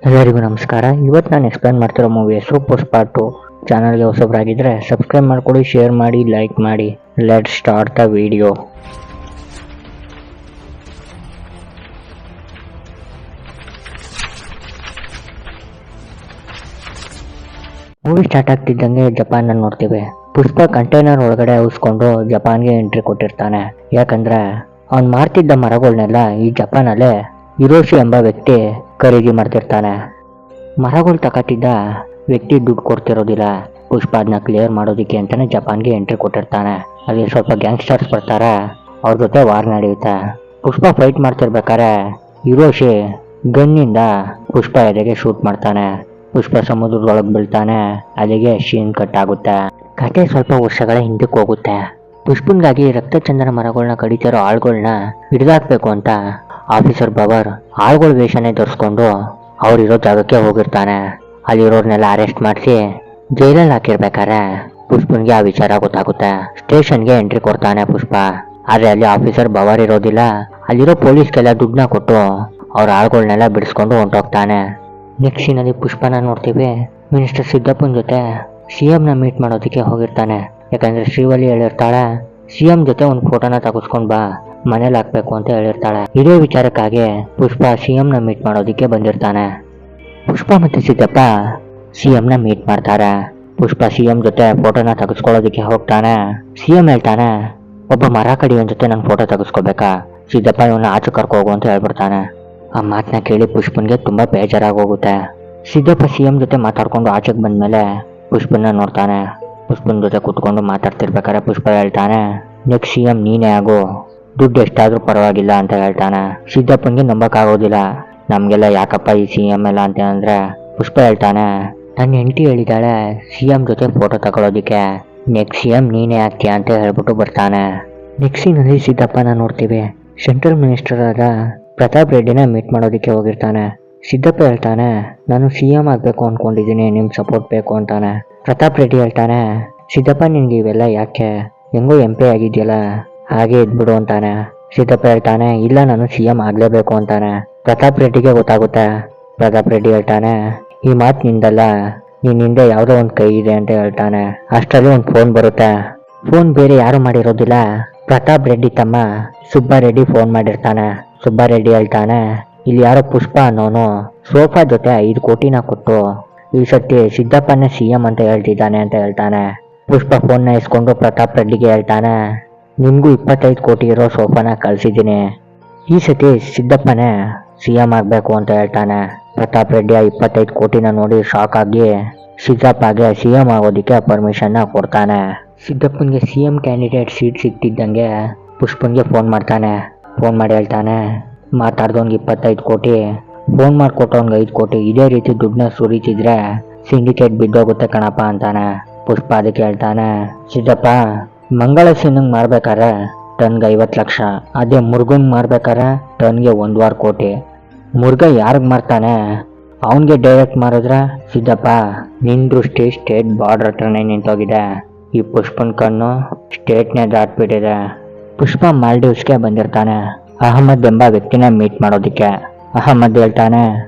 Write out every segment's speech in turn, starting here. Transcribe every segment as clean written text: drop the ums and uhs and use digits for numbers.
ಎಲ್ಲರಿಗೂ ನಮಸ್ಕಾರ. ಇವತ್ತು ನಾನು ಎಕ್ಸ್ಪ್ಲೇನ್ ಮಾಡ್ತಿರೋ ಮೂವಿ ಹೆಸರು ಪುಷ್ಪ 2. ಚಾನಲ್ಗೆ ಹೊಸಬ್ರಾಗಿದ್ದರೆ ಸಬ್ಸ್ಕ್ರೈಬ್ ಮಾಡ್ಕೊಳ್ಳಿ, ಶೇರ್ ಮಾಡಿ, ಲೈಕ್ ಮಾಡಿ. Let start the video. Movie start ಆಗ್ತಿದ್ದಂಗೆ ಜಪಾನ್ ನೋಡ್ತೀವಿ. ಪುಷ್ಪ ಕಂಟೈನರ್ ಒಳಗಡೆ ಉಳಿಸ್ಕೊಂಡು ಜಪಾನ್ಗೆ ಎಂಟ್ರಿ ಕೊಟ್ಟಿರ್ತಾನೆ. ಯಾಕಂದ್ರೆ ಅವ್ನು ಮಾರ್ತಿದ್ದ ಮರಗಳನ್ನೆಲ್ಲ ಈ ಜಪಾನಲ್ಲೇ ಹಿರೋಶಿ ಎಂಬ ವ್ಯಕ್ತಿ ಖರೀದಿ ಮಾಡ್ತಿರ್ತಾನೆ. ಮರಗಳು ತಗೋತಿದ್ದ ವ್ಯಕ್ತಿ ದುಡ್ಡು ಕೊಡ್ತಿರೋದಿಲ್ಲ. ಪುಷ್ಪ ಅದನ್ನ ಕ್ಲಿಯರ್ ಮಾಡೋದಕ್ಕೆ ಅಂತಾನೆ ಜಪಾನ್ಗೆ ಎಂಟ್ರಿ ಕೊಟ್ಟಿರ್ತಾನೆ. ಅಲ್ಲಿ ಸ್ವಲ್ಪ ಗ್ಯಾಂಗ್ಸ್ಟರ್ಸ್ ಬರ್ತಾರೆ, ಅವ್ರ ಜೊತೆ ವಾರ್ ನಡೆಯುತ್ತೆ. ಪುಷ್ಪ ಫೈಟ್ ಮಾಡ್ತಿರ್ಬೇಕಾದ್ರೆ ಹಿರೋಶಿ ಗನ್ನಿಂದ ಪುಷ್ಪ ಎದೆಗೆ ಶೂಟ್ ಮಾಡ್ತಾನೆ. ಪುಷ್ಪ ಸಮುದ್ರದೊಳಗೆ ಬೀಳ್ತಾನೆ. ಅಲ್ಲಿಗೆ ಶೀನ್ ಕಟ್ ಆಗುತ್ತೆ. ಕತೆ ಸ್ವಲ್ಪ ವರ್ಷಗಳ ಹಿಂದಕ್ಕೆ ಹೋಗುತ್ತೆ. ಪುಷ್ಪನ್ಗಾಗಿ ರಕ್ತಚಂದನ ಮರಗಳನ್ನ ಕಡಿತಿರೋ ಆಳ್ಗಳನ್ನ ಹಿಡಿದಾಕ್ಬೇಕು ಅಂತ ಆಫೀಸರ್ ಬವರ್ ಆಳ್ಗಳ ವೇಷನೇ ಧರಿಸ್ಕೊಂಡು ಅವ್ರಿರೋ ಜಾಗಕ್ಕೆ ಹೋಗಿರ್ತಾನೆ. ಅಲ್ಲಿರೋರ್ನೆಲ್ಲ ಅರೆಸ್ಟ್ ಮಾಡಿಸಿ ಜೈಲಲ್ಲಿ ಹಾಕಿರ್ಬೇಕಾರೆ ಪುಷ್ಪನ್ಗೆ ಆ ವಿಚಾರ ಗೊತ್ತಾಗುತ್ತೆ. ಸ್ಟೇಷನ್ಗೆ ಎಂಟ್ರಿ ಕೊಡ್ತಾನೆ ಪುಷ್ಪ. ಆದ್ರೆ ಅಲ್ಲಿ ಆಫೀಸರ್ ಬವರ್ ಇರೋದಿಲ್ಲ. ಅಲ್ಲಿರೋ ಪೊಲೀಸ್ಗೆಲ್ಲ ದುಡ್ಡನ್ನ ಕೊಟ್ಟು ಅವ್ರ ಆಳ್ಗಳನ್ನೆಲ್ಲ ಬಿಡಿಸ್ಕೊಂಡು ಹೊಂಟೋಗ್ತಾನೆ. ನೆಕ್ಸ್ಟ್ ಸೀನಲ್ಲಿ ಪುಷ್ಪನ ನೋಡ್ತೀವಿ. ಮಿನಿಸ್ಟರ್ ಸಿದ್ದಪ್ಪನ ಜೊತೆ CM ನ ಮೀಟ್ ಮಾಡೋದಕ್ಕೆ ಹೋಗಿರ್ತಾನೆ. ಯಾಕಂದ್ರೆ ಶ್ರೀವಲ್ಲಿ ಹೇಳಿರ್ತಾಳೆ, CM ಜೊತೆ ಒಂದು ಫೋಟೋನ ತೆಗೆಸ್ಕೊಂಡ್ ಬಾ, ಮನೇಲಿ ಹಾಕ್ಬೇಕು ಅಂತ ಹೇಳಿರ್ತಾಳೆ. ಇದೇ ವಿಚಾರಕ್ಕಾಗಿ ಪುಷ್ಪ CM ನ ಮೀಟ್ ಮಾಡೋದಕ್ಕೆ ಬಂದಿರ್ತಾನೆ. ಪುಷ್ಪ ಮತ್ತೆ ಸಿದ್ದಪ್ಪ CM ನ ಮೀಟ್ ಮಾಡ್ತಾರೆ. ಪುಷ್ಪ CM ಜೊತೆ ಫೋಟೋನ ತೆಗೆಸ್ಕೊಳ್ಳೋದಕ್ಕೆ ಹೋಗ್ತಾನೆ. CM ಹೇಳ್ತಾನೆ, ಒಬ್ಬ ಮರ ಕಡಿಯೋನ್ ಜೊತೆ ನನ್ನ ಫೋಟೋ ತೆಗೆಸ್ಕೋಬೇಕಾ? ಸಿದ್ದಪ್ಪ ಇವನ್ನ ಆಚೆ ಕರ್ಕೋಗು ಅಂತ ಹೇಳ್ಬಿಡ್ತಾನೆ. ಆ ಮಾತನ್ನ ಕೇಳಿ ಪುಷ್ಪನ್ಗೆ ತುಂಬಾ ಬೇಜಾರಾಗಿ ಹೋಗುತ್ತೆ. ಸಿದ್ದಪ್ಪ CM ಜೊತೆ ಮಾತಾಡ್ಕೊಂಡು ಆಚೆಗೆ ಬಂದ್ಮೇಲೆ ಪುಷ್ಪನ್ನ ನೋಡ್ತಾನೆ. ಪುಷ್ಪನ್ ಜೊತೆ ಕುತ್ಕೊಂಡು ಮಾತಾಡ್ತಿರ್ಬೇಕಾದ್ರೆ ಪುಷ್ಪ ಹೇಳ್ತಾನೆ, ನೆಕ್ಸ್ಟ್ CM ನೀನೇ ಆಗು, ದುಡ್ಡು ಎಷ್ಟಾದ್ರೂ ಪರವಾಗಿಲ್ಲ ಅಂತ ಹೇಳ್ತಾನೆ. ಸಿದ್ದಪ್ಪನ್ಗೆ ನಂಬಕ್ಕಾಗೋದಿಲ್ಲ. ನಮ್ಗೆಲ್ಲ ಯಾಕಪ್ಪ ಈ CM ಎಲ್ಲ ಅಂತ ಅಂದ್ರೆ ಪುಷ್ಪ ಹೇಳ್ತಾನೆ, ನನ್ನ ಹೆಂಡತಿ ಹೇಳಿದಾಳೆ CM ಜೊತೆ ಫೋಟೋ ತಗೊಳ್ಳೋದಿಕ್ಕೆ, ನೆಕ್ಸ್ಟ್ CM ನೀನೇ ಆಗ್ತೀಯ ಅಂತ ಹೇಳ್ಬಿಟ್ಟು ಬರ್ತಾನೆ. ನೆಕ್ಸ್ಟ್ ಸೀನಲ್ಲಿ ಸಿದ್ದಪ್ಪನ ನೋಡ್ತೀವಿ. ಸೆಂಟ್ರಲ್ ಮಿನಿಸ್ಟರ್ ಆದ ಪ್ರತಾಪ್ ರೆಡ್ಡಿನ ಮೀಟ್ ಮಾಡೋದಕ್ಕೆ ಹೋಗಿರ್ತಾನೆ. ಸಿದ್ದಪ್ಪ ಹೇಳ್ತಾನೆ, ನಾನು CM ಆಗ್ಬೇಕು ಅನ್ಕೊಂಡಿದ್ದೀನಿ, ನಿಮ್ ಸಪೋರ್ಟ್ ಬೇಕು ಅಂತಾನೆ. ಪ್ರತಾಪ್ ರೆಡ್ಡಿ ಹೇಳ್ತಾನೆ, ಸಿದ್ದಪ್ಪ ನಿನ್ಗೆ ಇವೆಲ್ಲ ಯಾಕೆ, ಹೆಂಗೋ MP ಆಗಿದ್ಯಲ್ಲ, ಹಾಗೆ ಇದ್ಬಿಡು ಅಂತಾನೆ. ಸಿದ್ದಪ್ಪ ಹೇಳ್ತಾನೆ, ಇಲ್ಲ ನಾನು CM ಆಗ್ಲೇಬೇಕು ಅಂತಾನೆ. ಪ್ರತಾಪ್ ರೆಡ್ಡಿಗೆ ಗೊತ್ತಾಗುತ್ತೆ. ಪ್ರತಾಪ್ ರೆಡ್ಡಿ ಹೇಳ್ತಾನೆ, ಈ ಮಾತು ನಿಂದಲ್ಲ, ನೀನ್ ಹಿಂದೆ ಯಾವುದೋ ಒಂದು ಕೈ ಇದೆ ಅಂತ ಹೇಳ್ತಾನೆ. ಅಷ್ಟರಲ್ಲಿ ಒಂದು ಫೋನ್ ಬರುತ್ತೆ. ಫೋನ್ ಬೇರೆ ಯಾರು ಮಾಡಿರೋದಿಲ್ಲ, ಪ್ರತಾಪ್ ರೆಡ್ಡಿ ತಮ್ಮ ಸುಬ್ಬಾರೆಡ್ಡಿ ಫೋನ್ ಮಾಡಿರ್ತಾನೆ. ಸುಬ್ಬಾರೆಡ್ಡಿ ಹೇಳ್ತಾನೆ, ಇಲ್ಲಿ ಯಾರೋ ಪುಷ್ಪ ಅನ್ನೋನು ಸೋಫಾ ಜೊತೆ 5 ಕೋಟಿನ ಕೊಟ್ಟು ಈ ಸತಿ ಸಿದ್ದಪ್ಪನೇ CM ಅಂತ ಹೇಳ್ತಿದ್ದಾನೆ ಅಂತ ಹೇಳ್ತಾನೆ. ಪುಷ್ಪ ಫೋನ್ನ ಇಸ್ಕೊಂಡು ಪ್ರತಾಪ್ ರೆಡ್ಡಿಗೆ ಹೇಳ್ತಾನೆ, ನಿನ್ಗೂ 25 ಕೋಟಿ ಇರೋ ಸೋಫಾನ ಕಳ್ಸಿದ್ದೀನಿ, ಈ ಸತಿ ಸಿದ್ದಪ್ಪನೇ CM ಆಗ್ಬೇಕು ಅಂತ ಹೇಳ್ತಾನೆ. ಪ್ರತಾಪ್ ರೆಡ್ಡಿ 25 ಕೋಟಿನ ನೋಡಿ ಶಾಕ್ ಆಗಿ ಸಿದ್ದಪ್ಪಗೆ CM ಆಗೋದಿಕ್ಕೆ ಪರ್ಮಿಷನ್ನ ಕೊಡ್ತಾನೆ. ಸಿದ್ದಪ್ಪನ್ಗೆ CM ಕ್ಯಾಂಡಿಡೇಟ್ ಸೀಟ್ ಸಿಗ್ತಿದ್ದಂಗೆ ಪುಷ್ಪನ್ಗೆ ಫೋನ್ ಮಾಡ್ತಾನೆ. ಫೋನ್ ಮಾಡಿ ಹೇಳ್ತಾನೆ, ಮಾತಾಡ್ದವ್ನಿಗೆ 25 ಕೋಟಿ, ಫೋನ್ ಮಾಡಿಕೊಟ್ಟವ್ನಿಗೆ 5 ಕೋಟಿ, ಇದೇ ರೀತಿ ದುಡ್ಡನ್ನ ಸುರಿತಿದ್ರೆ ಸಿಂಡಿಕೇಟ್ ಬಿದ್ದೋಗುತ್ತೆ ಕಣಪ್ಪ ಅಂತಾನೆ. ಪುಷ್ಪ ಅದಕ್ಕೆ ಹೇಳ್ತಾನೆ, ಸಿದ್ದಪ್ಪ ಮಂಗಳ ಸಿನ್ನಂಗೆ ಮಾರ್ಬೇಕಾರೆ ಟನ್ಗೆ 50 ಲಕ್ಷ, ಅದೇ ಮುರುಗನ್ ಮಾರ್ಬೇಕಾರೆ ಟನ್ಗೆ 1.25 ಕೋಟಿ. ಮುರುಗ ಯಾರಿಗೆ ಮಾರ್ತಾನೆ ಅವನಿಗೆ ಡೈರೆಕ್ಟ್ ಮಾರಿದ್ರೆ ಸಿದ್ದಪ್ಪ ನಿನ್ ದೃಷ್ಟಿ ಸ್ಟೇಟ್ ಬಾರ್ಡರ್ ಹತ್ರನೇ ನಿಂತೋಗಿದೆ, ಈ ಪುಷ್ಪನ್ ಕಣ್ಣು ಸ್ಟೇಟ್ನೇ ದಾಟ್ಬಿಟ್ಟಿದೆ. ಪುಷ್ಪ ಮಾಲ್ಡೀವ್ಸ್ಗೆ ಬಂದಿರ್ತಾನೆ ಅಹಮದ್ ಎಂಬ ವ್ಯಕ್ತಿನ ಮೀಟ್ ಮಾಡೋದಕ್ಕೆ. ಅಹಮದ್ ಹೇಳ್ತಾನೆ,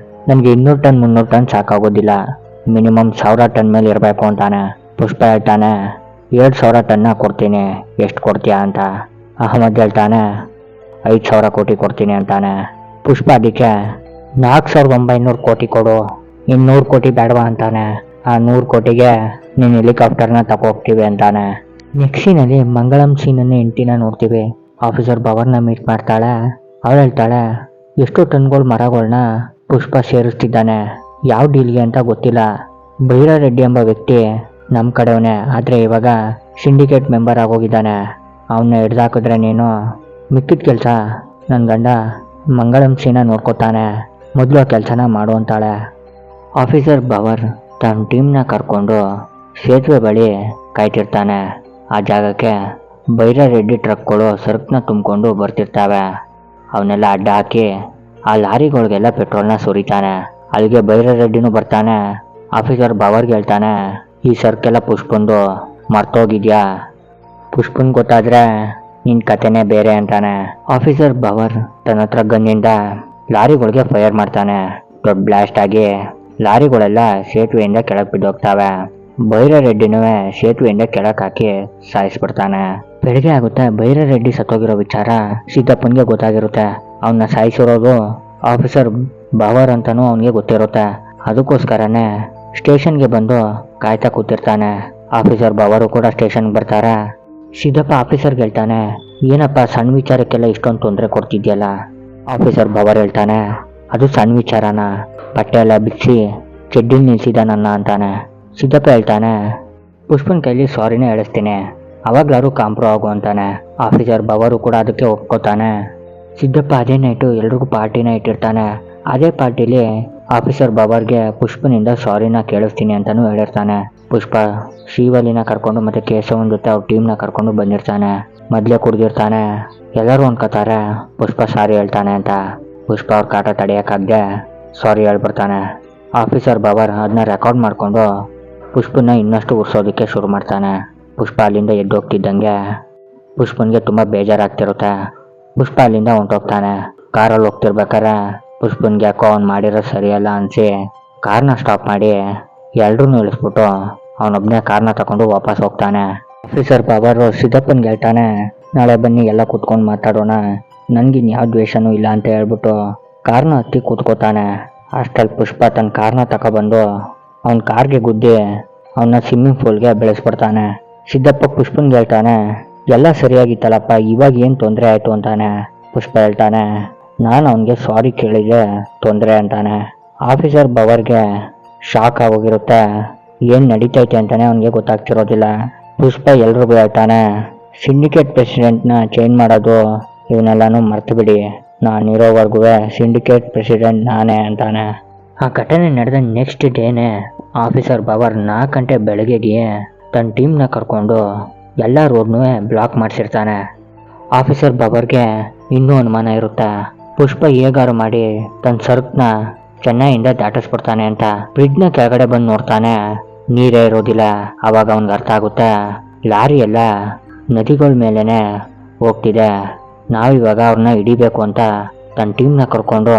ನನಗೆ 200 ಟನ್ 300 ಟನ್ ಸಾಕಾಗೋದಿಲ್ಲ, ಮಿನಿಮಮ್ 1000 ಟನ್ ಮೇಲೆ ಇರಬೇಕು ಅಂತಾನೆ. ಪುಷ್ಪ ಹೇಳ್ತಾನೆ, 2000 ಟನ್ನ ಕೊಡ್ತೀನಿ, ಎಷ್ಟು ಕೊಡ್ತೀಯಾ ಅಂತ. ಅಹಮದ್ ಹೇಳ್ತಾನೆ, 5000 ಕೋಟಿ ಕೊಡ್ತೀನಿ ಅಂತಾನೆ. ಪುಷ್ಪ ಅದಕ್ಕೆ 4900 ಕೋಟಿ ಕೊಡು, 100 ಕೋಟಿ ಬೇಡವಾ ಅಂತಾನೆ. ಆ 100 ಕೋಟಿಗೆ ನೀನು ಹೆಲಿಕಾಪ್ಟರ್ನ ತಗೋಗ್ತೀವಿ ಅಂತಾನೆ. ನೆಕ್ಸ್ಟ್ ಸೀನಲ್ಲಿ ಮಂಗಳಂ ಸೀನನ್ನು ಹೆಂಡ್ತಿನ ನೋಡ್ತೀವಿ. ಆಫೀಸರ್ ಬವರ್ನ ಮೀಟ್ ಮಾಡ್ತಾಳೆ. ಅವಳು ಹೇಳ್ತಾಳೆ, ಎಷ್ಟು ಟನ್ಗಳು ಮರಗಳನ್ನ ಪುಷ್ಪ ಸೇರಿಸ್ತಿದ್ದಾನೆ, ಯಾವ ಡೀಲ್ಗೆ ಅಂತ ಗೊತ್ತಿಲ್ಲ. ಭೈರರೆಡ್ಡಿ ಎಂಬ ವ್ಯಕ್ತಿ ನಮ್ಮ ಕಡೆಯವನೇ, ಆದರೆ ಇವಾಗ ಸಿಂಡಿಕೇಟ್ ಮೆಂಬರ್ ಆಗೋಗಿದ್ದಾನೆ. ಅವನ್ನ ಹಿಡ್ದಾಕಿದ್ರೆ ನೀನು ಮಿಕ್ಕಿದ ಕೆಲಸ ನನ್ನ ಗಂಡ ಮಂಗಳಂ ಸೀನ ನೋಡ್ಕೊತಾನೆ, ಮೊದಲು ಆ ಕೆಲಸನ ಮಾಡು ಅಂತಾಳೆ. ಆಫೀಸರ್ ಬವರ್ ತನ್ನ ಟೀಮ್ನ ಕರ್ಕೊಂಡು ಸೇತುವೆ ಬಳಿ ಕಾಯ್ತಿರ್ತಾನೆ. ಆ ಜಾಗಕ್ಕೆ ಭೈರರೆಡ್ಡಿ ಟ್ರಕ್ಗಳು ಸರಕನ್ನ ತುಂಬಿಕೊಂಡು ಬರ್ತಿರ್ತಾವೆ. ಅವನ್ನೆಲ್ಲ ಅಡ್ಡ ಹಾಕಿ ಆ ಲಾರಿಗಳಿಗೆಲ್ಲ ಪೆಟ್ರೋಲ್ನ ಸುರಿತಾನೆ. ಅಲ್ಲಿಗೆ ಭೈರರೆಡ್ಡಿನೂ ಬರ್ತಾನೆ. ಆಫೀಸರ್ ಬವರ್ಗೆ ಹೇಳ್ತಾನೆ, ಈ ಸರಕೆಲ್ಲ ಪುಷ್ಪಂದು, ಮರ್ತೋಗಿದ್ಯಾ? ಪುಷ್ಪನ್ ಗೊತ್ತಾದ್ರೆ ನಿನ್ ಕತೆನೇ ಬೇರೆ ಅಂತಾನೆ. ಆಫೀಸರ್ ಬವರ್ ತನ್ನ ಹತ್ರ ಗನ್ನಿಂದ ಲಾರಿಗಳಿಗೆ ಫೈರ್ ಮಾಡ್ತಾನೆ. ದೊಡ್ಡ ಬ್ಲಾಸ್ಟ್ ಆಗಿ ಲಾರಿಗಳೆಲ್ಲ ಸೇತುವೆಯಿಂದ ಕೆಳಗೆ ಬಿದ್ದೋಗ್ತಾವೆ. ಭೈರರೆಡ್ಡಿನೂ ಸೇತುವೆಯಿಂದ ಕೆಳಗೆ ಹಾಕಿ ಸಾಯಿಸ್ಬಿಡ್ತಾನೆ. ಬೆಳಗ್ಗೆ ಆಗುತ್ತೆ. ಭೈರರೆಡ್ಡಿ ಸತ್ತೋಗಿರೋ ವಿಚಾರ ಸಿದ್ದಪ್ಪನ್ಗೆ ಗೊತ್ತಾಗಿರುತ್ತೆ. ಅವನ್ನ ಸಾಯಿಸಿರೋದು ಆಫೀಸರ್ ಬಾವರ್ ಅಂತಾನೂ ಅವನಿಗೆ ಗೊತ್ತಿರುತ್ತೆ. ಅದಕ್ಕೋಸ್ಕರನೇ ಸ್ಟೇಷನ್ಗೆ ಬಂದು ಕಾಯ್ತಾ ಕೂತಿರ್ತಾನೆ. ಆಫೀಸರ್ ಬಾವರು ಕೂಡ ಸ್ಟೇಷನ್ಗೆ ಬರ್ತಾರೆ. ಸಿದ್ದಪ್ಪ ಆಫೀಸರ್ಗೆ ಹೇಳ್ತಾನೆ, ಏನಪ್ಪ ಸಣ್ಣ ವಿಚಾರಕ್ಕೆಲ್ಲ ಇಷ್ಟೊಂದು ತೊಂದರೆ ಕೊಡ್ತಿದ್ಯಲ್ಲ. ಆಫೀಸರ್ ಬಾವರ್ ಹೇಳ್ತಾನೆ, ಅದು ಸಣ್ಣ ವಿಚಾರನ, ಬಟ್ಟೆ ಎಲ್ಲ ಬಿಚ್ಚಿ ಚೆಡ್ಡಿ ನಿಲ್ಸಿದ ನನ್ನ ಅಂತಾನೆ. ಸಿದ್ದಪ್ಪ ಹೇಳ್ತಾನೆ, ಪುಷ್ಪನ್ ಕೈಲಿ ಸಾರಿನೇ ಹೇಳಿಸ್ತೀನಿ, ಅವಾಗ್ಲಾರು ಕಾಂಪ್ರೋ ಆಗು ಅಂತಾನೆ. ಆಫೀಸರ್ ಬಾವರು ಕೂಡ ಅದಕ್ಕೆ ಒಪ್ಕೋತಾನೆ. ಸಿದ್ದಪ್ಪ ಅದೇ ನೈಟು ಎಲ್ರಿಗೂ ಪಾರ್ಟಿನ ಇಟ್ಟಿರ್ತಾನೆ. ಅದೇ ಪಾರ್ಟಿಲಿ ಆಫೀಸರ್ ಬಾಬರ್ಗೆ ಪುಷ್ಪನಿಂದ ಸಾರಿನ ಕೇಳಿಸ್ತೀನಿ ಅಂತಾನೂ ಹೇಳಿರ್ತಾನೆ. ಪುಷ್ಪ ಶ್ರೀವಲ್ಲಿನ ಕರ್ಕೊಂಡು ಮತ್ತೆ ಕೇಶವನ್ ಜೊತೆ ಅವ್ರ ಟೀಮ್ನ ಕರ್ಕೊಂಡು ಬಂದಿರ್ತಾನೆ. ಮೊದಲೇ ಕುಡ್ದಿರ್ತಾನೆ. ಎಲ್ಲರೂ ಅನ್ಕೋತಾರೆ ಪುಷ್ಪ ಸಾರಿ ಹೇಳ್ತಾನೆ ಅಂತ. ಪುಷ್ಪ ಅವ್ರ ಕಾಟ ತಡೆಯೋಕ್ಕಾಗದೆ ಸಾರಿ ಹೇಳ್ಬಿಡ್ತಾನೆ. ಆಫೀಸರ್ ಬಾಬರ್ ಅದನ್ನ ರೆಕಾರ್ಡ್ ಮಾಡಿಕೊಂಡು ಪುಷ್ಪನ ಇನ್ನಷ್ಟು ಉರ್ಸೋದಕ್ಕೆ ಶುರು ಮಾಡ್ತಾನೆ. ಪುಷ್ಪ ಅಲ್ಲಿಂದ ಎದ್ದೋಗ್ತಿದ್ದಂಗೆ ಪುಷ್ಪನ್ಗೆ ತುಂಬ ಬೇಜಾರಾಗ್ತಿರುತ್ತೆ. ಪುಷ್ಪ ಅಲ್ಲಿಂದ ಹೊಂಟೋಗ್ತಾನೆ. ಕಾರಲ್ಲಿ ಹೋಗ್ತಿರ್ಬೇಕಾರೆ ಪುಷ್ಪನ್ಗೆ ಯಾಕೋ ಅವ್ನು ಮಾಡಿರೋ ಸರಿಯಲ್ಲ ಅನಿಸಿ ಕಾರ್ನ ಸ್ಟಾಪ್ ಮಾಡಿ ಎಲ್ರೂ ಇಳಿಸ್ಬಿಟ್ಟು ಅವನೊಬ್ಬನೇ ಕಾರ್ನ ತಗೊಂಡು ವಾಪಸ್ ಹೋಗ್ತಾನೆ. ಆಫೀಸರ್ ಬಾಬರು ಸಿದ್ದಪ್ಪನ್ಗೆ ಹೇಳ್ತಾನೆ, ನಾಳೆ ಬನ್ನಿ ಎಲ್ಲ ಕೂತ್ಕೊಂಡು ಮಾತಾಡೋಣ, ನನಗಿನ್ ಯಾವ ದ್ವೇಷನೂ ಇಲ್ಲ ಅಂತ ಹೇಳ್ಬಿಟ್ಟು ಕಾರ್ನ ಹತ್ತಿ ಕೂತ್ಕೋತಾನೆ. ಅಷ್ಟಲ್ಲಿ ಪುಷ್ಪ ತನ್ನ ಕಾರ್ನ ತಗೊಬಂದು ಅವನ ಕಾರ್ಗೆ ಗುದ್ದಿ ಅವನ್ನ ಸ್ವಿಮ್ಮಿಂಗ್ ಪೂಲ್ಗೆ ಬೆಳೆಸ್ಬಿಡ್ತಾನೆ. ಸಿದ್ದಪ್ಪ ಪುಷ್ಪನ್ಗೆ ಹೇಳ್ತಾನೆ, ಎಲ್ಲ ಸರಿಯಾಗಿತ್ತಲ್ಲಪ್ಪ, ಇವಾಗ ಏನು ತೊಂದರೆ ಆಯಿತು ಅಂತಾನೆ. ಪುಷ್ಪ ಹೇಳ್ತಾನೆ, ನಾನು ಅವನಿಗೆ ಸಾರಿ ಕೇಳಿದೆ ತೊಂದರೆ ಅಂತಾನೆ. ಆಫೀಸರ್ ಬವರ್ಗೆ ಶಾಕ್ ಆಗೋಗಿರುತ್ತೆ. ಏನು ನಡೀತೈತೆ ಅಂತಾನೆ ಅವನಿಗೆ ಗೊತ್ತಾಗ್ತಿರೋದಿಲ್ಲ. ಪುಷ್ಪ ಎಲ್ರಿಗೂ ಹೇಳ್ತಾನೆ, ಸಿಂಡಿಕೇಟ್ ಪ್ರೆಸಿಡೆಂಟ್ನ ಚೇಂಜ್ ಮಾಡೋದು ಇವನ್ನೆಲ್ಲನೂ ಮರ್ತು ಬಿಡಿ, ನಾನಿರೋವರೆಗೂ ಸಿಂಡಿಕೇಟ್ ಪ್ರೆಸಿಡೆಂಟ್ ನಾನೇ ಅಂತಾನೆ. ಆ ಘಟನೆ ನಡೆದ ನೆಕ್ಸ್ಟ್ ಡೇನೇ ಆಫೀಸರ್ ಬವರ್ 4 ಗಂಟೆ ಬೆಳಗ್ಗೆಗೆ ತನ್ನ ಟೀಮ್ನ ಕರ್ಕೊಂಡು ಎಲ್ಲ ರೋಡ್ನೂ ಬ್ಲಾಕ್ ಮಾಡಿಸಿರ್ತಾನೆ. ಆಫೀಸರ್ ಬವರ್ಗೆ ಇನ್ನೂ ಅನುಮಾನ ಇರುತ್ತೆ. ಪುಷ್ಪ ಹೇಗಾರು ಮಾಡಿ ತನ್ನ ಸರಕನ್ನ ಚೆನ್ನೈಯಿಂದ ದಾಟಿಸ್ಬಿಡ್ತಾನೆ ಅಂತ. ಬ್ರಿಡ್ಜ್ನ ಕೆಳಗಡೆ ಬಂದು ನೋಡ್ತಾನೆ, ನೀರೇ ಇರೋದಿಲ್ಲ. ಅವಾಗ ಅವನಿಗೆ ಅರ್ಥ ಆಗುತ್ತೆ, ಲಾರಿ ಎಲ್ಲ ನದಿಗಳ ಮೇಲೇ ಹೋಗ್ತಿದೆ, ನಾವಿವಾಗ ಅವ್ರನ್ನ ಹಿಡಿಬೇಕು ಅಂತ ತನ್ನ ಟೀಮ್ನ ಕರ್ಕೊಂಡು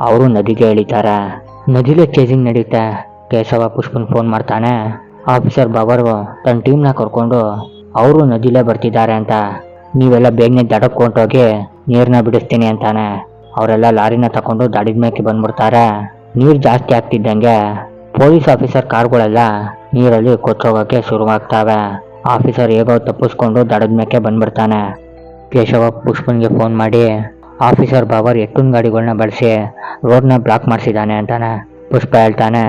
ಅವರು ನದಿಗೆ ಇಳಿತಾರೆ. ನದಿಲೇ ಚೇಸಿಂಗ್ ನಡೆಯುತ್ತೆ. ಕೇಶವ ಪುಷ್ಪನ್ ಫೋನ್ ಮಾಡ್ತಾನೆ. ಆಫೀಸರ್ ಬಾಬರು ತನ್ನ ಟೀಮ್ನ ಕರ್ಕೊಂಡು ಅವರು ನದಿಲೇ ಬರ್ತಿದ್ದಾರೆ ಅಂತ, ನೀವೆಲ್ಲ ಬೇಗನೆ ದಡಕ್ಕೆ ಹೊಂಟೋಗಿ ನೀರನ್ನ ಬಿಡಿಸ್ತೀನಿ ಅಂತಾನೆ. ಅವರೆಲ್ಲ ಲಾರಿನ ತಗೊಂಡು ದಡದ ಮೇಕೆ ಬಂದ್ಬಿಡ್ತಾರೆ. ನೀರು ಜಾಸ್ತಿ ಆಗ್ತಿದ್ದಂಗೆ ಪೊಲೀಸ್ ಆಫೀಸರ್ ಕಾರ್ಗಳೆಲ್ಲ ನೀರಲ್ಲಿ ಕೊಚ್ಚೋಗೋಕ್ಕೆ ಶುರುವಾಗ್ತವೆ. ಆಫೀಸರ್ ಹೇಗೋ ತಪ್ಪಿಸ್ಕೊಂಡು ದಡದ ಮೇಕೆ ಬಂದ್ಬಿಡ್ತಾನೆ. ಕೇಶವ ಪುಷ್ಪನ್ಗೆ ಫೋನ್ ಮಾಡಿ ಆಫೀಸರ್ ಬಾಬರ್ ಎತ್ತಿನ ಗಾಡಿಗಳನ್ನ ಬಳಸಿ ರೋಡ್ನ ಬ್ಲಾಕ್ ಮಾಡಿಸಿದ್ದಾನೆ ಅಂತಾನೆ. ಪುಷ್ಪ ಹೇಳ್ತಾನೆ,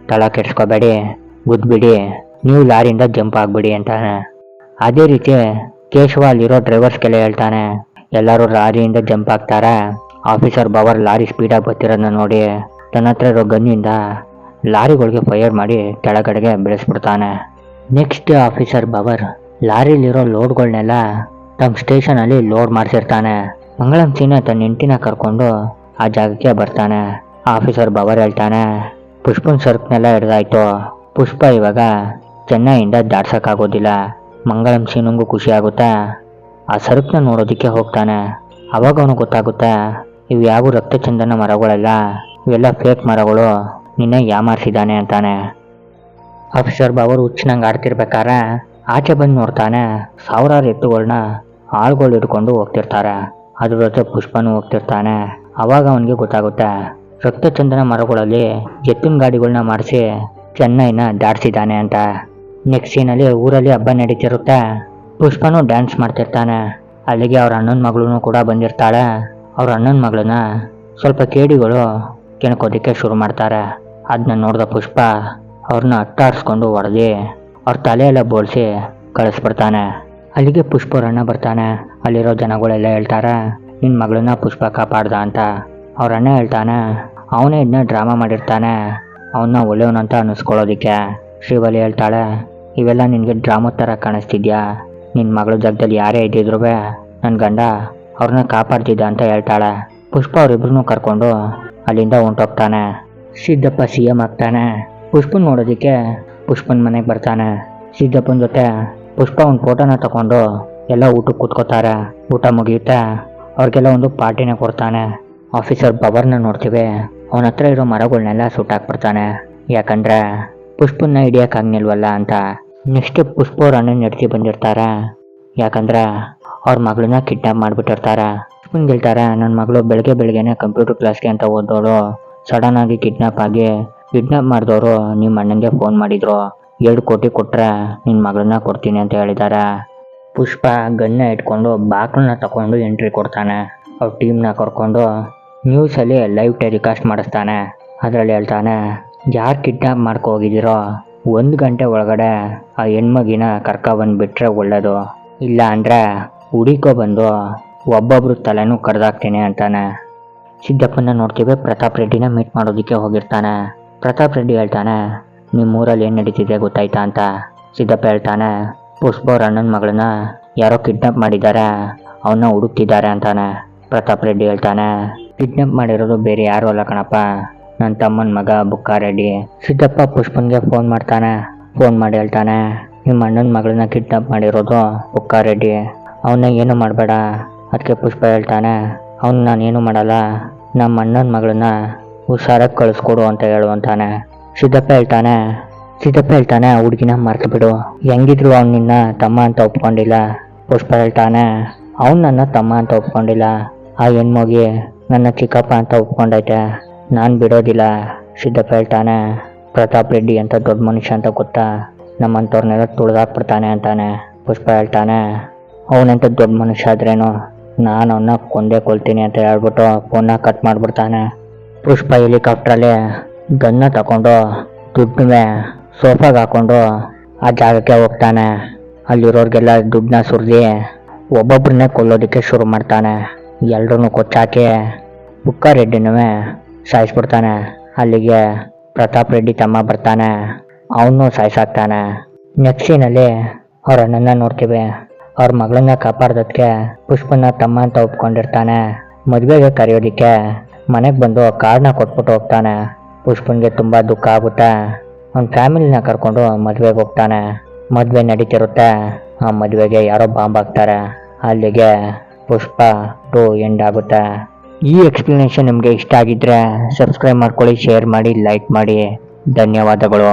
ತಳ ಕೆಡ್ಸ್ಕೋಬೇಡಿ, ಗುದ್ಬಿಡಿ, ನೀವು ಲಾರಿಯಿಂದ ಜಂಪ್ ಆಗ್ಬಿಡಿ ಅಂತಾನೆ. ಅದೇ ರೀತಿ ಕೇಶವ ಅಲ್ಲಿರೋ ಡ್ರೈವರ್ಸ್ಗೆಲ್ಲ ಹೇಳ್ತಾನೆ. ಎಲ್ಲರೂ ಲಾರಿಯಿಂದ ಜಂಪ್ ಆಗ್ತಾರೆ. ಆಫೀಸರ್ ಬಾಬರ್ ಲಾರಿ ಸ್ಪೀಡಾಗಿ ಬರ್ತಿರೋದನ್ನ ನೋಡಿ ತನ್ನ ಹತ್ರ ಇರೋ ಗನ್ನಿಂದ ಲಾರಿಗಳಿಗೆ ಫೈರ್ ಮಾಡಿ ಕೆಳಗಡೆಗೆ ಬೆಳೆಸ್ಬಿಡ್ತಾನೆ. ನೆಕ್ಸ್ಟ್ ಆಫೀಸರ್ ಬಾಬರ್ ಲಾರಿಲಿರೋ ಲೋಡ್ಗಳನ್ನೆಲ್ಲ ತಮ್ಮ ಸ್ಟೇಷನಲ್ಲಿ ಲೋಡ್ ಮಾಡಿಸಿರ್ತಾನೆ. ಮಂಗಳಂ ಸೀನ ತನ್ನ ಹೆಂಡತಿನ ಕರ್ಕೊಂಡು ಆ ಜಾಗಕ್ಕೆ ಬರ್ತಾನೆ. ಆಫೀಸರ್ ಬಾಬರ್ ಹೇಳ್ತಾನೆ, ಪುಷ್ಪನ್ ಸರಕನ್ನೆಲ್ಲ ಹಿಡ್ದಾಯ್ತು, ಪುಷ್ಪ ಇವಾಗ ಚೆನ್ನೈಯಿಂದ ದಾಟ್ಸೋಕ್ಕಾಗೋದಿಲ್ಲ. ಮಂಗಳಂ ಸೀನಂಗೂ ಖುಷಿ ಆಗುತ್ತೆ. ಆ ಸರಕನ್ನ ನೋಡೋದಕ್ಕೆ ಹೋಗ್ತಾನೆ. ಅವಾಗ ಅವನು ಗೊತ್ತಾಗುತ್ತೆ, ಇವು ಯಾವ ರಕ್ತಚಂದನ ಮರಗಳೆಲ್ಲ, ಇವೆಲ್ಲ ಫೇಕ್ ಮರಗಳು, ನಿನ್ನೆ ಯಾಮಾರಿಸಿದ್ದಾನೆ ಅಂತಾನೆ. ಆಫೀಸರ್ ಬಾಬರು ಹುಚ್ಚಿನಂಗೆ ಆಡ್ತಿರ್ಬೇಕಾರೆ ಆಚೆ ಬಂದು ನೋಡ್ತಾನೆ, ಸಾವಿರಾರು ಎತ್ತುಗಳನ್ನ ಆಳುಗಳು ಹಿಡ್ಕೊಂಡು ಹೋಗ್ತಿರ್ತಾರೆ. ಅದ್ರ ಜೊತೆ ಪುಷ್ಪನೂ ಹೋಗ್ತಿರ್ತಾನೆ. ಅವಾಗ ಅವನಿಗೆ ಗೊತ್ತಾಗುತ್ತೆ, ರಕ್ತಚಂದನ ಮರಗಳಲ್ಲಿ ಎತ್ತಿನ ಗಾಡಿಗಳನ್ನ ಮಾಡಿಸಿ ಚೆನ್ನೈನ ದಾಟಿಸಿದ್ದಾನೆ ಅಂತ. ನೆಕ್ಸ್ಟ್ ಸೀನಲ್ಲಿ ಊರಲ್ಲಿ ಹಬ್ಬ ನಡೀತಿರುತ್ತೆ. ಪುಷ್ಪನೂ ಡ್ಯಾನ್ಸ್ ಮಾಡ್ತಿರ್ತಾನೆ. ಅಲ್ಲಿಗೆ ಅವ್ರ ಅಣ್ಣನ ಮಗಳೂ ಕೂಡ ಬಂದಿರ್ತಾಳೆ. ಅವ್ರ ಅಣ್ಣನ ಮಗಳನ್ನ ಸ್ವಲ್ಪ ಕೇಡಿಗಳು ಕೆಣಕೋದಕ್ಕೆ ಶುರು ಮಾಡ್ತಾರೆ. ಅದನ್ನ ನೋಡಿದ ಪುಷ್ಪ ಅವ್ರನ್ನ ಅಟ್ಟಾರಿಸ್ಕೊಂಡು ಹೊಡೆದು ಅವ್ರ ತಲೆಯೆಲ್ಲ ಬೋಳಿಸಿ ಕಳಿಸ್ಬಿಡ್ತಾನೆ. ಅಲ್ಲಿಗೆ ಪುಷ್ಪ ಅವ್ರ ಅಣ್ಣ ಬರ್ತಾನೆ. ಅಲ್ಲಿರೋ ಜನಗಳೆಲ್ಲ ಹೇಳ್ತಾರೆ, ನಿನ್ನ ಮಗಳನ್ನ ಪುಷ್ಪ ಕಾಪಾಡ್ದ ಅಂತ. ಅವ್ರ ಅಣ್ಣ ಹೇಳ್ತಾನೆ, ಅವನೇ ಇದನ್ನ ಡ್ರಾಮಾ ಮಾಡಿರ್ತಾನೆ, ಅವನ್ನ ಒಳ್ಳೆಯವನಂತ ಅನ್ನಿಸ್ಕೊಳ್ಳೋದಕ್ಕೆ. ಶ್ರೀವಲಿ ಹೇಳ್ತಾಳೆ, ಇವೆಲ್ಲ ನಿನಗೆ ಡ್ರಾಮಾ ಥರ ಕಾಣಿಸ್ತಿದ್ಯಾ, ನಿನ್ನ ಮಗಳ ಜಾಗದಲ್ಲಿ ಯಾರೇ ಇದ್ದಿದ್ರು ನನ್ನ ಗಂಡ ಅವ್ರನ್ನ ಕಾಪಾಡ್ತಿದ್ದ ಅಂತ ಹೇಳ್ತಾಳೆ. ಪುಷ್ಪ ಅವರಿಬ್ರು ಕರ್ಕೊಂಡು ಅಲ್ಲಿಂದ ಹೊಂಟೋಗ್ತಾನೆ. ಸಿದ್ದಪ್ಪ CM ಆಗ್ತಾನೆ. ಪುಷ್ಪನ್ ನೋಡೋದಕ್ಕೆ ಪುಷ್ಪನ್ ಮನೆಗೆ ಬರ್ತಾನೆ. ಸಿದ್ದಪ್ಪನ ಜೊತೆ ಪುಷ್ಪ ಒಂದು ಫೋಟೋನ ತಗೊಂಡು ಎಲ್ಲ ಊಟಕ್ಕೆ ಕೂತ್ಕೋತಾರೆ. ಊಟ ಮುಗಿಯುತ್ತೆ. ಅವ್ರಿಗೆಲ್ಲ ಒಂದು ಪಾರ್ಟಿನ ಕೊಡ್ತಾನೆ. ಆಫೀಸರ್ ಬಾಬರ್ನ ನೋಡ್ತೀವಿ. ಅವನ ಹತ್ರ ಇರೋ ಮರಗಳನ್ನೆಲ್ಲ ಸುಟ್ಟಾಕ್ಬಿಡ್ತಾನೆ. ಯಾಕಂದ್ರೆ ಪುಷ್ಪನ್ನ ಹಿಡಿಯೋಕ್ಕಾಗ್ನಿಲ್ವಲ್ಲ ಅಂತ. ನೆಕ್ಸ್ಟ್ ಪುಷ್ಪ ಅವ್ರ ಅಣ್ಣನ ನಡೆಸಿ ಬಂದಿರ್ತಾರೆ. ಯಾಕಂದ್ರೆ ಅವ್ರ ಮಗಳನ್ನ ಕಿಡ್ನಾಪ್ ಮಾಡಿಬಿಟ್ಟಿರ್ತಾರೆ. ಪುಷ್ಪನ್ ಹೇಳ್ತಾರೆ, ನನ್ನ ಮಗಳು ಬೆಳಗ್ಗೆನೆ ಕಂಪ್ಯೂಟರ್ ಕ್ಲಾಸ್ಗೆ ಅಂತ ಓದೋಳು ಸಡನ್ ಆಗಿ ಕಿಡ್ನಾಪ್ ಮಾಡಿದವರು ನಿಮ್ಮ ಅಣ್ಣನಿಗೆ ಫೋನ್ ಮಾಡಿದ್ರು. 2 ಕೋಟಿ ಕೊಟ್ರೆ ನಿನ್ನ ಮಗಳನ್ನ ಕೊಡ್ತೀನಿ ಅಂತ ಹೇಳಿದ್ದಾರೆ. ಪುಷ್ಪ ಗನ್ನ ಇಟ್ಕೊಂಡು ಬಾಕ್ಲನ್ನ ತಗೊಂಡು ಎಂಟ್ರಿ ಕೊಡ್ತಾನೆ. ಅವ್ರ ಟೀಮ್ನ ಕರ್ಕೊಂಡು ನ್ಯೂಸಲ್ಲಿ ಲೈವ್ ಟೆಲಿಕಾಸ್ಟ್ ಮಾಡಿಸ್ತಾನೆ. ಅದರಲ್ಲಿ ಹೇಳ್ತಾನೆ, ಯಾರು ಕಿಡ್ನಾಪ್ ಮಾಡ್ಕೊ ಹೋಗಿದ್ದೀರೋ 1 ಗಂಟೆ ಒಳಗಡೆ ಆ ಹೆಣ್ಮಗಿನ ಕರ್ಕೊಬಂದುಬಿಟ್ರೆ ಒಳ್ಳೇದು, ಇಲ್ಲ ಅಂದರೆ ಹುಡುಕೋ ಬಂದು ಒಬ್ಬೊಬ್ರು ತಲೆನೂ ಕಡ್ದಾಕ್ತೀನಿ ಅಂತಾನೆ. ಸಿದ್ದಪ್ಪನ ನೋಡ್ತೀವಿ, ಪ್ರತಾಪ್ ರೆಡ್ಡಿನ ಮೀಟ್ ಮಾಡೋದಕ್ಕೆ ಹೋಗಿರ್ತಾನೆ. ಪ್ರತಾಪ್ ರೆಡ್ಡಿ ಹೇಳ್ತಾನೆ, ನಿಮ್ಮೂರಲ್ಲಿ ಏನು ನಡೀತಿದೆ ಗೊತ್ತಾಯ್ತಾ ಅಂತ. ಸಿದ್ದಪ್ಪ ಹೇಳ್ತಾನೆ, ಪುಷ್ಪ ಅವ್ರ ಅಣ್ಣನ ಮಗಳನ್ನ ಯಾರೋ ಕಿಡ್ನಾಪ್ ಮಾಡಿದ್ದಾರೆ, ಅವನ್ನ ಹುಡುಕ್ತಿದ್ದಾರೆ ಅಂತಾನೆ. ಪ್ರತಾಪ್ ರೆಡ್ಡಿ ಹೇಳ್ತಾನೆ, ಕಿಡ್ನಾಪ್ ಮಾಡಿರೋದು ಬೇರೆ ಯಾರು ಅಲ್ಲ ಕಣಪ್ಪ, ನನ್ನ ತಮ್ಮನ ಮಗ ಬುಕ್ಕಾರೆಡ್ಡಿ. ಸಿದ್ದಪ್ಪ ಪುಷ್ಪನ್ಗೆ ಫೋನ್ ಮಾಡ್ತಾನೆ. ಫೋನ್ ಮಾಡಿ ಹೇಳ್ತಾನೆ, ನಿಮ್ಮ ಅಣ್ಣನ ಮಗಳನ್ನ ಕಿಡ್ನಾಪ್ ಮಾಡಿರೋದು ಬುಕ್ಕಾರೆಡ್ಡಿ, ಅವನ್ನ ಏನು ಮಾಡಬೇಡ. ಅದಕ್ಕೆ ಪುಷ್ಪ ಹೇಳ್ತಾನೆ, ಅವ್ನು ನಾನೇನು ಮಾಡಲ್ಲ, ನಮ್ಮ ಅಣ್ಣನ ಮಗಳನ್ನ ಹುಷಾರಾಗಿ ಕಳಿಸ್ಕೊಡು ಅಂತ ಹೇಳುವಂತಾನೆ. ಸಿದ್ದಪ್ಪ ಹೇಳ್ತಾನೆ ಹುಡುಗಿನ ಮರ್ತು ಬಿಡು, ಹೆಂಗಿದ್ರು ಅವ್ನು ನಿನ್ನ ತಮ್ಮ ಅಂತ ಒಪ್ಕೊಂಡಿಲ್ಲ. ಪುಷ್ಪ ಹೇಳ್ತಾನೆ, ಅವ್ನು ನನ್ನ ತಮ್ಮ ಅಂತ ಒಪ್ಕೊಂಡಿಲ್ಲ, ಆ ಹೆಣ್ಮಗಿ ನನ್ನ ಚಿಕ್ಕಪ್ಪ ಅಂತ ಒಪ್ಕೊಂಡೈತೆ, ನಾನು ಬಿಡೋದಿಲ್ಲ. ಸಿದ್ದಪ್ಪ ಹೇಳ್ತಾನೆ, ಪ್ರತಾಪ್ ರೆಡ್ಡಿ ಅಂತ ದೊಡ್ಡ ಮನುಷ್ಯ ಅಂತ ಗೊತ್ತಾ, ನಮ್ಮಂಥವ್ರನ್ನೆಲ್ಲ ತುಳಿದಾಕ್ಬಿಡ್ತಾನೆ ಅಂತಾನೆ. ಪುಷ್ಪ ಹೇಳ್ತಾನೆ, ಅವನಂತ ದೊಡ್ಡ ಮನುಷ್ಯ ಆದ್ರೇನು, ನಾನು ಅವನ್ನ ಕೊಂದೇ ಕೊಲ್ತೀನಿ ಅಂತ ಹೇಳ್ಬಿಟ್ಟು ಫೋನ್ನ ಕಟ್ ಮಾಡಿಬಿಡ್ತಾನೆ. ಪುಷ್ಪ ಹೆಲಿಕಾಪ್ಟ್ರಲ್ಲಿ ಗನ್ನ ತಗೊಂಡು ದುಡ್ಡನ್ನೇ ಸೋಫಾಗೆ ಹಾಕೊಂಡು ಆ ಜಾಗಕ್ಕೆ ಹೋಗ್ತಾನೆ. ಅಲ್ಲಿರೋರಿಗೆಲ್ಲ ದುಡ್ಡನ್ನ ಸುರಿದು ಒಬ್ಬೊಬ್ಬರನ್ನೇ ಕೊಲ್ಲೋದಕ್ಕೆ ಶುರು ಮಾಡ್ತಾನೆ. ಎಲ್ಲರೂ ಕೊಚ್ಚಾಕಿ ಬುಕ್ಕಾರೆಡ್ಡಿನೂ ಸಾಯಿಸ್ಬಿಡ್ತಾನೆ. ಅಲ್ಲಿಗೆ ಪ್ರತಾಪ್ ರೆಡ್ಡಿ ತಮ್ಮ ಬರ್ತಾನೆ, ಅವನು ಸಾಯಿಸಾಕ್ತಾನೆ. ನೆಕ್ಸ್ಟ್ ಸೀನಲ್ಲಿ ಅವ್ರ ಅಣ್ಣನ ನೋಡ್ತೀವಿ. ಅವ್ರ ಮಗಳನ್ನ ಕಾಪಾಡೋದಕ್ಕೆ ಪುಷ್ಪನ ತಮ್ಮ ಅಂತ ಒಪ್ಕೊಂಡಿರ್ತಾನೆ. ಮದುವೆಗೆ ಕರೆಯೋದಕ್ಕೆ ಮನೆಗೆ ಬಂದು ಕಾರ್ಡ್ನ ಕೊಟ್ಬಿಟ್ಟು ಹೋಗ್ತಾನೆ. ಪುಷ್ಪನ್ಗೆ ತುಂಬ ದುಃಖ ಆಗುತ್ತೆ. ಅವ್ನ ಫ್ಯಾಮಿಲಿನ ಕರ್ಕೊಂಡು ಮದುವೆಗೆ ಹೋಗ್ತಾನೆ. ಮದುವೆ ನಡೀತಿರುತ್ತೆ. ಆ ಮದುವೆಗೆ ಯಾರೋ ಬಾಂಬ್ ಹಾಕ್ತಾರೆ. ಅಲ್ಲಿಗೆ ಪುಷ್ಪ 2 ಎಂಡ್ ಆಗುತ್ತೆ. ಈ ಎಕ್ಸ್ಪ್ಲನೇಷನ್ ನಿಮಗೆ ಇಷ್ಟ ಆಗಿದ್ರೆ ಸಬ್ಸ್ಕ್ರೈಬ್ ಮಾಡ್ಕೊಳ್ಳಿ, ಶೇರ್ ಮಾಡಿ, ಲೈಕ್ ಮಾಡಿ. ಧನ್ಯವಾದಗಳು.